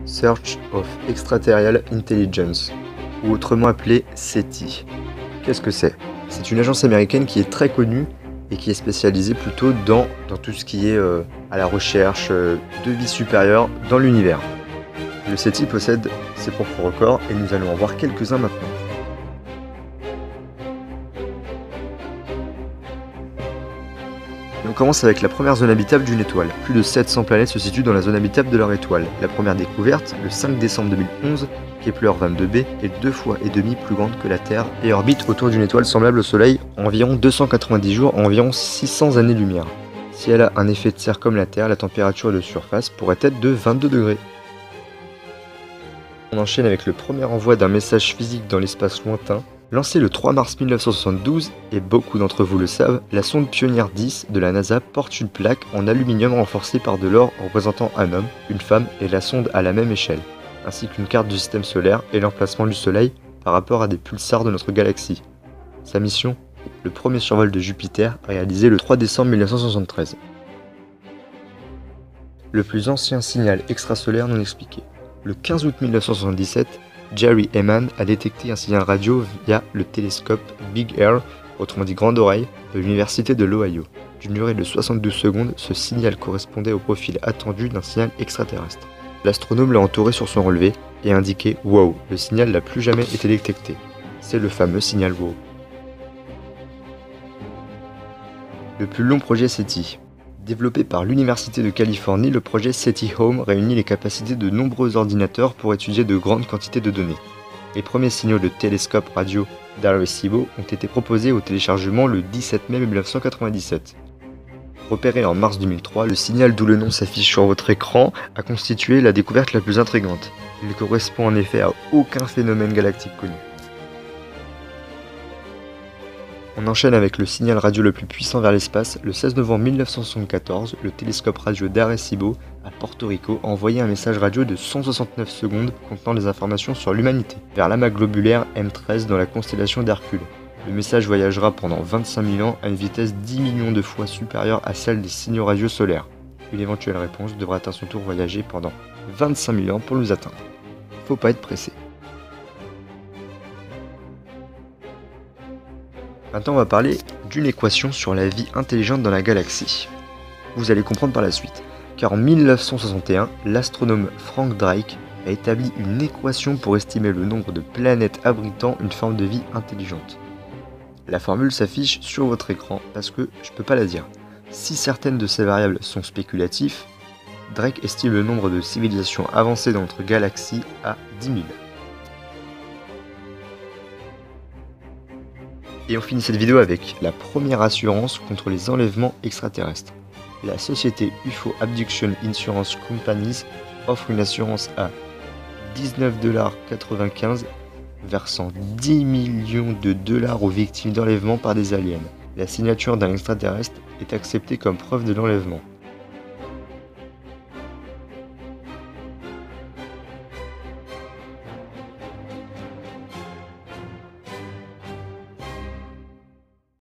Search of Extraterrestrial Intelligence, ou autrement appelé SETI. Qu'est-ce que c'est? C'est une agence américaine qui est très connue et qui est spécialisée plutôt dans tout ce qui est à la recherche de vie supérieure dans l'univers. Le SETI possède ses propres records et nous allons en voir quelques-uns maintenant. Et on commence avec la première zone habitable d'une étoile. Plus de 700 planètes se situent dans la zone habitable de leur étoile. La première découverte, le 5 décembre 2011, Kepler 22b, est 2,5 fois plus grande que la Terre et orbite autour d'une étoile semblable au Soleil environ 290 jours en environ 600 années-lumière. Si elle a un effet de serre comme la Terre, la température de surface pourrait être de 22 degrés. On enchaîne avec le premier envoi d'un message physique dans l'espace lointain. Lancée le 3 mars 1972, et beaucoup d'entre vous le savent, la sonde Pioneer 10 de la NASA porte une plaque en aluminium renforcée par de l'or représentant un homme, une femme et la sonde à la même échelle, ainsi qu'une carte du système solaire et l'emplacement du Soleil par rapport à des pulsars de notre galaxie. Sa mission, le premier survol de Jupiter réalisé le 3 décembre 1973. Le plus ancien signal extrasolaire non expliqué. Le 15 août 1977, Jerry Heyman a détecté un signal radio via le télescope Big Ear, autrement dit Grande Oreille, de l'université de l'Ohio. D'une durée de 72 secondes, ce signal correspondait au profil attendu d'un signal extraterrestre. L'astronome l'a entouré sur son relevé et a indiqué « Wow, le signal n'a plus jamais été détecté ». C'est le fameux signal WOW. Le plus long projet SETI. Développé par l'Université de Californie, le projet SETI Home réunit les capacités de nombreux ordinateurs pour étudier de grandes quantités de données. Les premiers signaux de télescope radio d'Arecibo ont été proposés au téléchargement le 17 mai 1997. Repéré en mars 2003, le signal d'où le nom s'affiche sur votre écran a constitué la découverte la plus intrigante. Il ne correspond en effet à aucun phénomène galactique connu. On enchaîne avec le signal radio le plus puissant vers l'espace. Le 16 novembre 1974, le télescope radio d'Arecibo, à Porto Rico, a envoyé un message radio de 169 secondes contenant des informations sur l'humanité, vers l'amas globulaire M13 dans la constellation d'Hercule. Le message voyagera pendant 25 000 ans à une vitesse 10 millions de fois supérieure à celle des signaux radio solaires. Une éventuelle réponse devra à son tour voyager pendant 25 000 ans pour nous atteindre. Faut pas être pressé. Maintenant on va parler d'une équation sur la vie intelligente dans la galaxie. Vous allez comprendre par la suite, car en 1961, l'astronome Frank Drake a établi une équation pour estimer le nombre de planètes abritant une forme de vie intelligente. La formule s'affiche sur votre écran parce que je peux pas la dire. Si certaines de ces variables sont spéculatives, Drake estime le nombre de civilisations avancées dans notre galaxie à 10 000. Et on finit cette vidéo avec la première assurance contre les enlèvements extraterrestres. La société UFO Abduction Insurance Companies offre une assurance à 19,95 $, versant 10 millions de dollars aux victimes d'enlèvement par des aliens. La signature d'un extraterrestre est acceptée comme preuve de l'enlèvement.